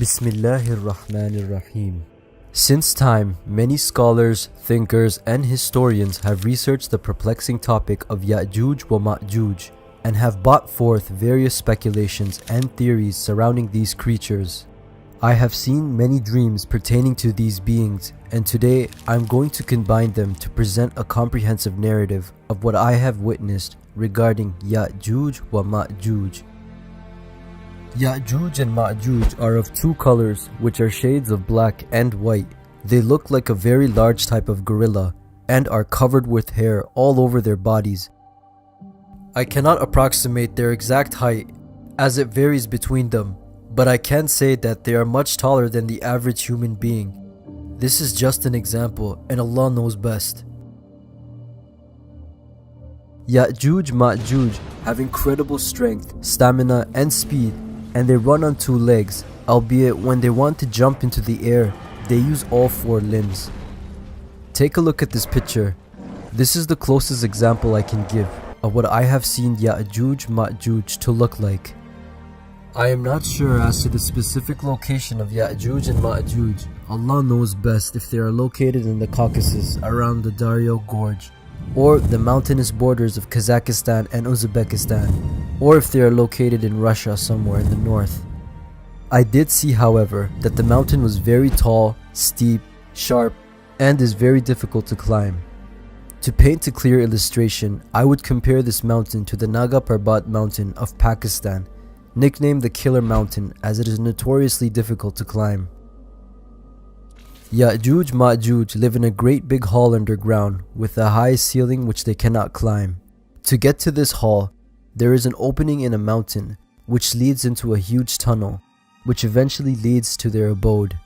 Bismillahir Rahmanir Rahim. Since time, many scholars, thinkers, and historians have researched the perplexing topic of Yajuj wa Majuj and have brought forth various speculations and theories surrounding these creatures. I have seen many dreams pertaining to these beings, and today I'm going to combine them to present a comprehensive narrative of what I have witnessed regarding Yajuj wa Majuj. Yajuj and Majuj are of two colors, which are shades of black and white. They look like a very large type of gorilla and are covered with hair all over their bodies. I cannot approximate their exact height as it varies between them, but I can say that they are much taller than the average human being. This is just an example, and Allah knows best. Yajuj Majuj have incredible strength, stamina, and speed, and they run on two legs, albeit when they want to jump into the air, they use all four limbs. Take a look at this picture. This is the closest example I can give of what I have seen Yajuj Majuj to look like. I am not sure as to the specific location of Yajuj and Majuj. Allah knows best if they are located in the Caucasus around the Daryo Gorge, or the mountainous borders of Kazakhstan and Uzbekistan, or if they are located in Russia somewhere in the north. I did see, however, that the mountain was very tall, steep, sharp, and is very difficult to climb. To paint a clear illustration, I would compare this mountain to the Naga Parbat mountain of Pakistan, nicknamed the Killer Mountain as it is notoriously difficult to climb. Yajuj Majuj live in a great big hall underground with a high ceiling which they cannot climb. To get to this hall, there is an opening in a mountain which leads into a huge tunnel, which eventually leads to their abode.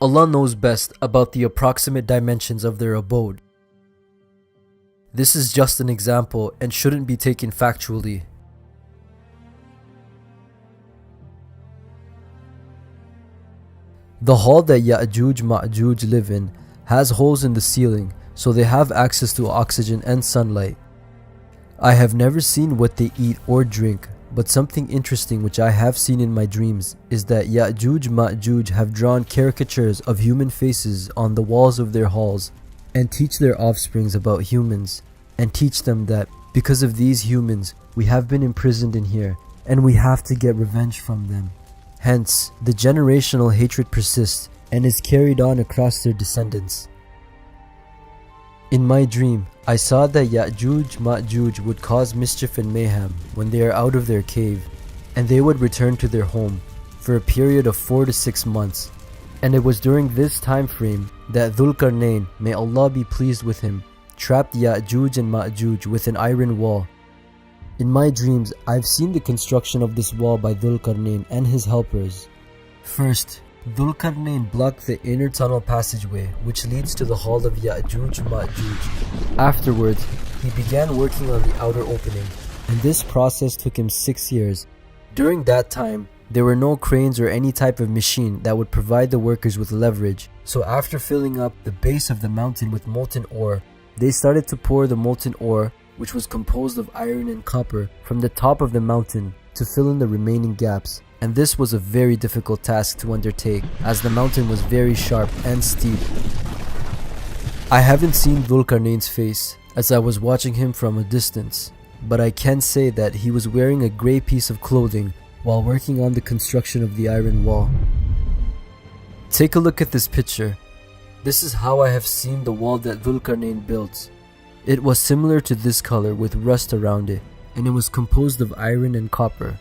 Allah knows best about the approximate dimensions of their abode. This is just an example and shouldn't be taken factually. The hall that Yajuj Majuj live in has holes in the ceiling, so they have access to oxygen and sunlight. I have never seen what they eat or drink, but something interesting which I have seen in my dreams is that Yajuj Majuj have drawn caricatures of human faces on the walls of their halls and teach their offsprings about humans and teach them that because of these humans we have been imprisoned in here and we have to get revenge from them. Hence, the generational hatred persists and is carried on across their descendants. In my dream, I saw that Yajuj Majuj would cause mischief and mayhem when they are out of their cave, and they would return to their home for a period of 4 to 6 months. And it was during this time frame that Dhul Qarnayn, may Allah be pleased with him, trapped Yajuj and Majuj with an iron wall. In my dreams, I've seen the construction of this wall by Dhul Qarnayn and his helpers. First, Dhul Qarnayn blocked the inner tunnel passageway which leads to the hall of Yajuj Majuj. Afterwards, he began working on the outer opening, and this process took him 6 years. During that time, there were no cranes or any type of machine that would provide the workers with leverage, so after filling up the base of the mountain with molten ore, they started to pour the molten ore, which was composed of iron and copper, from the top of the mountain to fill in the remaining gaps. And this was a very difficult task to undertake as the mountain was very sharp and steep. I haven't seen Dhul Qarnayn's face as I was watching him from a distance, but I can say that he was wearing a grey piece of clothing while working on the construction of the iron wall. Take a look at this picture. This is how I have seen the wall that Dhul Qarnayn built. It was similar to this color with rust around it, and it was composed of iron and copper.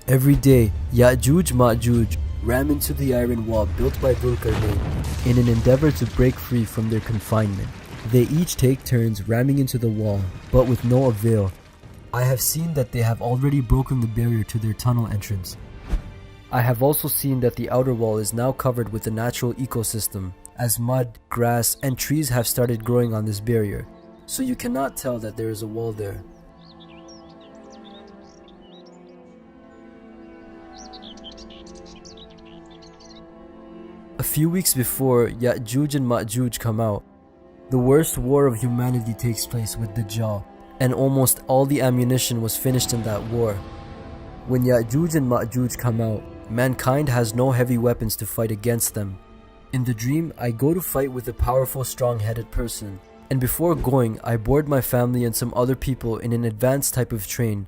Every day, Yajuj Majuj ram into the iron wall built by Dhul Qarnayn in an endeavor to break free from their confinement. They each take turns ramming into the wall, but with no avail. I have seen that they have already broken the barrier to their tunnel entrance. I have also seen that the outer wall is now covered with a natural ecosystem, as mud, grass, and trees have started growing on this barrier, so you cannot tell that there is a wall there. few weeks before Yajuj and Majuj come out, the worst war of humanity takes place with Dajjal, and almost all the ammunition was finished in that war. When Yajuj and Majuj come out, mankind has no heavy weapons to fight against them. In the dream, I go to fight with a powerful, strong-headed person, and before going, I board my family and some other people in an advanced type of train.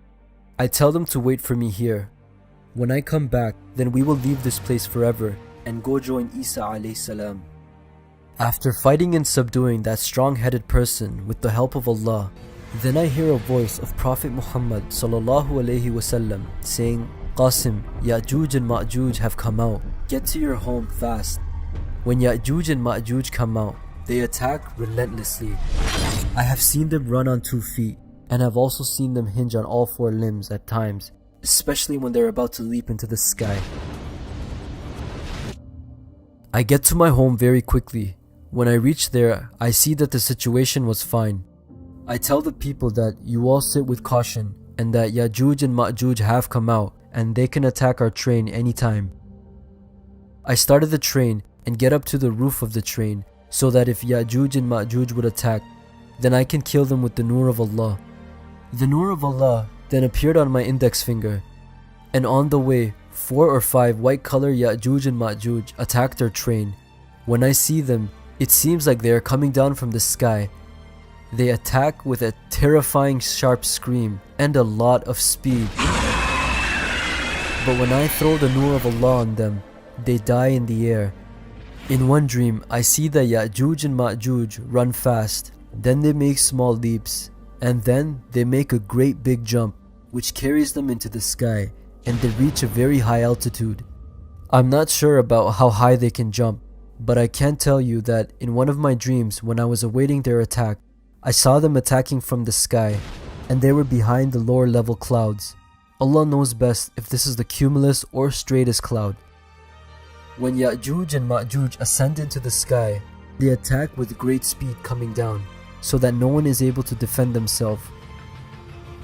I tell them to wait for me here. When I come back, then we will leave this place forever and go join Isa alayhi salam. After fighting and subduing that strong-headed person with the help of Allah, then I hear a voice of Prophet Muhammad sallallahu alaihi wasallam saying, Qasim, Yajuj and Majuj have come out. Get to your home fast. When Yajuj and Majuj come out, they attack relentlessly. I have seen them run on 2 feet, and have also seen them hinge on all 4 limbs at times, especially when they're about to leap into the sky. I get to my home very quickly. When I reach there, I see that the situation was fine. I tell the people that you all sit with caution and that Yajuj and Majuj have come out and they can attack our train anytime. I started the train and get up to the roof of the train so that if Yajuj and Majuj would attack, then I can kill them with the Nur of Allah. The Nur of Allah then appeared on my index finger, and on the way, 4 or 5 white-colored Yajuj and Majuj attacked our train. When I see them, it seems like they are coming down from the sky. They attack with a terrifying sharp scream and a lot of speed. But when I throw the Nur of Allah on them, they die in the air. In one dream, I see that Yajuj and Majuj run fast, then they make small leaps, and then they make a great big jump, which carries them into the sky, and they reach a very high altitude. I'm not sure about how high they can jump, but I can tell you that in one of my dreams when I was awaiting their attack, I saw them attacking from the sky, and they were behind the lower level clouds. Allah knows best if this is the cumulus or straightest cloud. When Yajuj and Majuj ascend into the sky, they attack with great speed coming down, so that no one is able to defend themselves.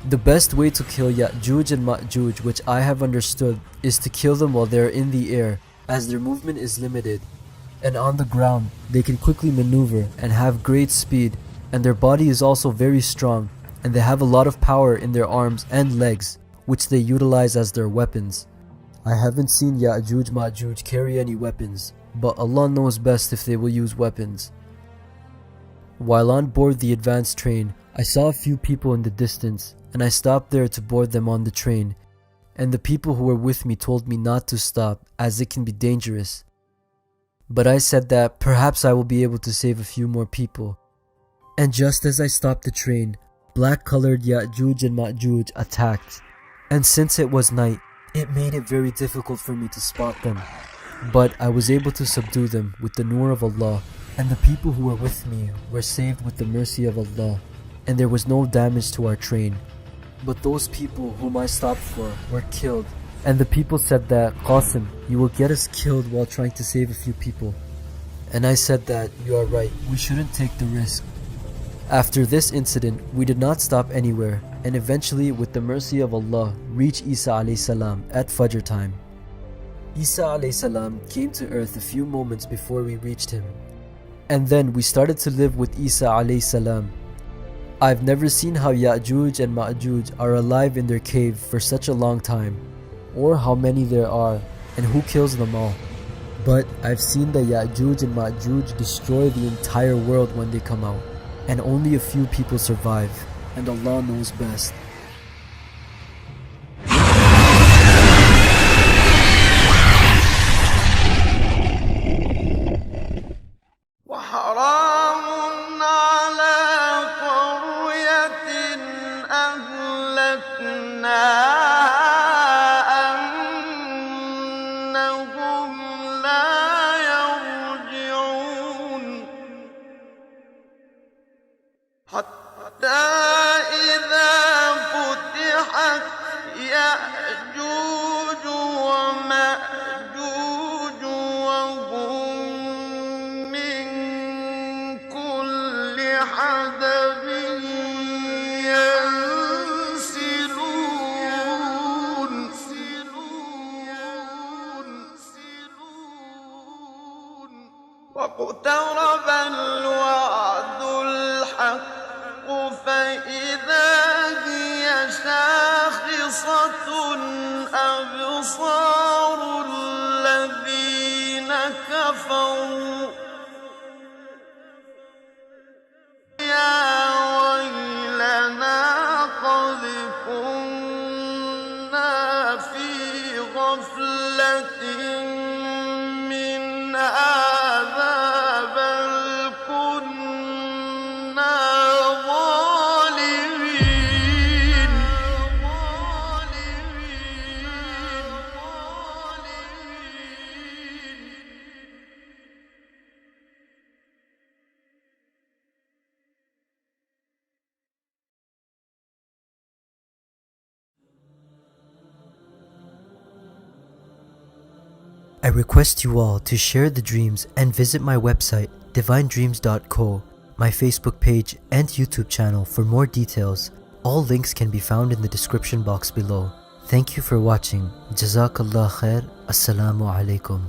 The best way to kill Yajuj and Majuj, which I have understood, is to kill them while they are in the air, as their movement is limited. And on the ground, they can quickly maneuver and have great speed, and their body is also very strong, and they have a lot of power in their arms and legs, which they utilize as their weapons. I haven't seen Yajuj Majuj carry any weapons, but Allah knows best if they will use weapons. While on board the advanced train, I saw a few people in the distance, and I stopped there to board them on the train, and the people who were with me told me not to stop as it can be dangerous. But I said that perhaps I will be able to save a few more people. And just as I stopped the train, black-colored Yajuj and Majuj attacked, and since it was night, it made it very difficult for me to spot them. But I was able to subdue them with the Nur of Allah, and the people who were with me were saved with the mercy of Allah, and there was no damage to our train. But those people whom I stopped for were killed, and the people said that, Qasim, you will get us killed while trying to save a few people. And I said that, you are right, we shouldn't take the risk. After this incident, we did not stop anywhere, and eventually, with the mercy of Allah, reached Isa alayhi salam at Fajr time. Isa alayhi salam came to earth a few moments before we reached him. And then we started to live with Isa alayhi salam. I've never seen how Yajuj and Majuj are alive in their cave for such a long time, or how many there are, and who kills them all. But I've seen that Yajuj and Majuj destroy the entire world when they come out, and only a few people survive, and Allah knows best. حتى إذا واقترب الوعد الحق فإذا هي شاخصة أبصار الذين كفروا يا ويلنا قد كنا في غفلة من هذا بل كنا ظالمين. I request you all to share the dreams and visit my website divinedreams.co, my Facebook page and YouTube channel for more details. All links can be found in the description box below. Thank you for watching. Jazakallah khair. Assalamu alaikum.